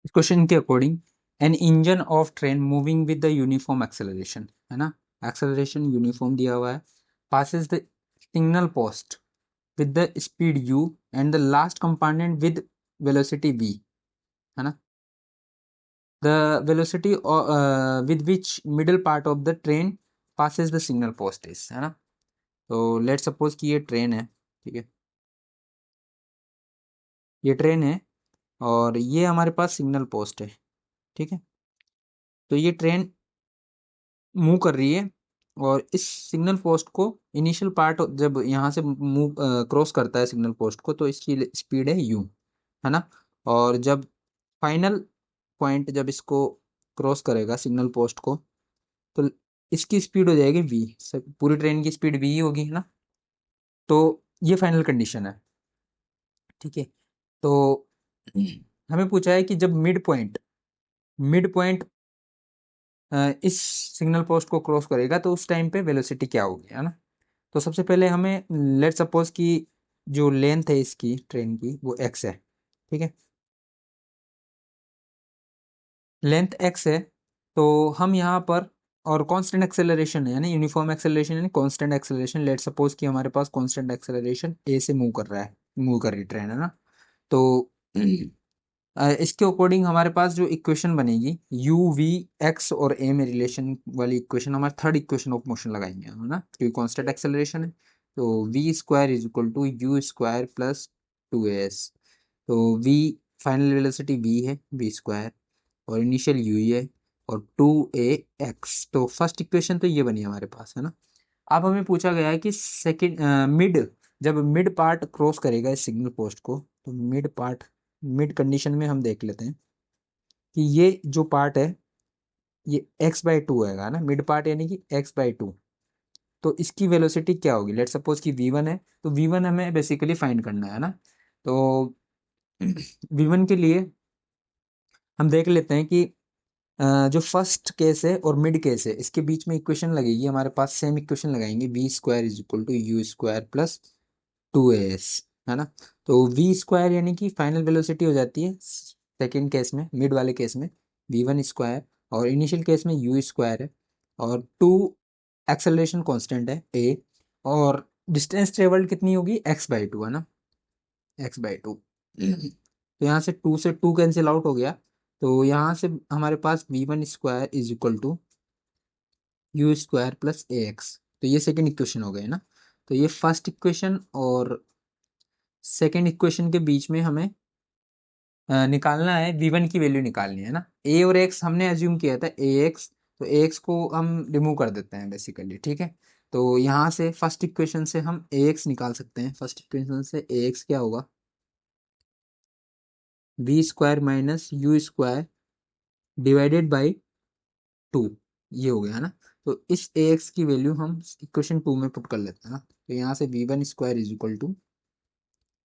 इस क्वेश्चन के according an engine of train moving with the uniform acceleration, है ना, एक्सेलरेशन यूनिफॉर्म दिया हुआ है, passes the signal post with the speed u and the last component with velocity v, है ना, the velocity with which middle part of the train passes the signal post is, है ना। तो let suppose कि ये train है, ठीक है, ये ट्रेन है और ये हमारे पास सिग्नल पोस्ट है, ठीक है। तो ये ट्रेन मूव कर रही है और इस सिग्नल पोस्ट को इनिशियल पार्ट जब यहाँ से मूव क्रॉस करता है सिग्नल पोस्ट को, तो इसकी स्पीड है u, है ना। और जब फाइनल पॉइंट जब इसको क्रॉस करेगा सिग्नल पोस्ट को, तो इसकी स्पीड हो जाएगी v, पूरी ट्रेन की स्पीड v ही होगी, है ना। तो ये फाइनल कंडीशन है, ठीक है। तो हमें पूछा है कि जब मिड पॉइंट इस सिग्नल पोस्ट को क्रॉस करेगा तो उस टाइम पे वेलोसिटी क्या होगी, है ना। तो सबसे पहले हमें लेट सपोज कि जो लेंथ है इसकी ट्रेन की वो x है, ठीक है, लेंथ x है। तो हम यहाँ पर, और कांस्टेंट एक्सेलरेशन है, यानी यूनिफॉर्म एक्सेलरेशन यानी कांस्टेंट एक्सेलरेशन, लेट सपोज कि हमारे पास कांस्टेंट एक्सेलरेशन a से मूव कर रही ट्रेन, है ना। तो इसके अकॉर्डिंग हमारे पास जो इक्वेशन बनेगी u v x और a में रिलेशन वाली इक्वेशन, हमारे थर्ड इक्वेशन ऑफ मोशन लगाएंगे हम, है ना, क्योंकि कांस्टेंट एक्सेलरेशन है। तो v square is equal to u square plus 2as। तो v फाइनल वेलोसिटी v है, v स्क्वायर, और इनिशियल u ही है, और 2ax। तो फर्स्ट इक्वेशन तो ये बनी हमारे पास, है ना। अब हमें पूछा गया है कि सेकंड जब मिड पार्ट क्रॉस करेगा इस सिग्नल पोस्ट को, तो मिड कंडीशन में हम देख लेते हैं कि ये जो पार्ट है ये x/2 है ना, मिड पार्ट यानी कि x/2। तो इसकी वेलोसिटी क्या होगी, लेट सपोज कि v1 है, तो v1 हमें बेसिकली फाइंड करना है ना। तो v1 के लिए हम देख लेते हैं कि जो फर्स्ट केस है और मिड केस है इसके बीच में इक्वेशन लगेगी हमारे पास, सेम इक्वेशन लगाएंगे, v square is equal to u square plus 2as, है ना। तो वी स्क्वायर यानी कि फाइनल वेलोसिटी हो जाती है सेकेंड केस में, मिड वाले केस में v1 स्क्वायर, और इनिशियल केस में u स्क्वायर है, और 2 एक्सेलरेशन कांस्टेंट है a, और डिस्टेंस ट्रेवल्ड कितनी होगी x/2, है ना, x/2। तो यहाँ से 2 कैंसिल आउट हो गया, तो यहाँ से हमारे पास v1 square is equal to u square plus a x. तो ये सेकेंड इक्वेशन हो गए ना। तो ये फर्स्ट इक्वेशन और सेकेंड इक्वेशन के बीच में हमें निकालना है, v1 की वैल्यू निकालनी है ना। a और x हमने एज्यूम किया था ax, तो ax को हम रिमूव कर देते हैं बेसिकली, ठीक है। तो यहाँ से फर्स्ट इक्वेशन से हम ax निकाल सकते हैं, फर्स्ट इक्वेशन से ax क्या होगा, v square minus u square divided by 2, ये हो गया, है ना। तो इस ax की वैल्यू हम इक्वेशन 2 में पुट कर लेते हैं ना। तो यहाँ से v1 square is equal to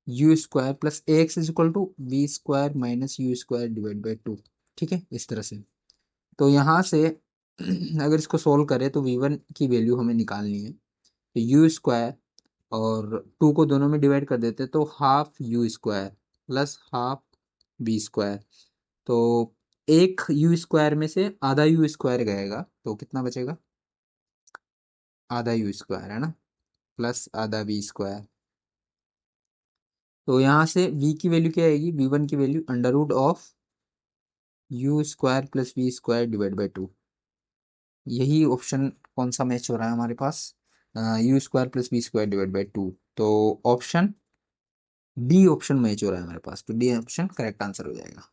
u square plus ax is equal to v square minus u square divide by 2, ठीक है, इस तरह से। तो यहाँ से अगर इसको सोल्व करें तो v1 की वैल्यू हमें निकालनी है, तो यू स्क्वायर और 2 को दोनों में डिवाइड कर देते हैं, तो half u square plus half b square. तो एक यू स्क्वायर में से आधा यू स्क्वायर गएगा, तो कितना बचेगा, आधा यू स्क्वायर, है ना, प्लस आधा वी स्क्वायर। तो यहाँ से v की वैल्यू क्या आएगी, v1 की value under root of u square plus we square divide by 2। यही ऑप्शन कौन सा मैच हो रहा है हमारे पास, U square plus we square divide by 2। तो ऑप्शन डी ऑप्शन मैच हो रहा है हमारे पास, तो डी ऑप्शन करेक्ट आंसर हो जाएगा।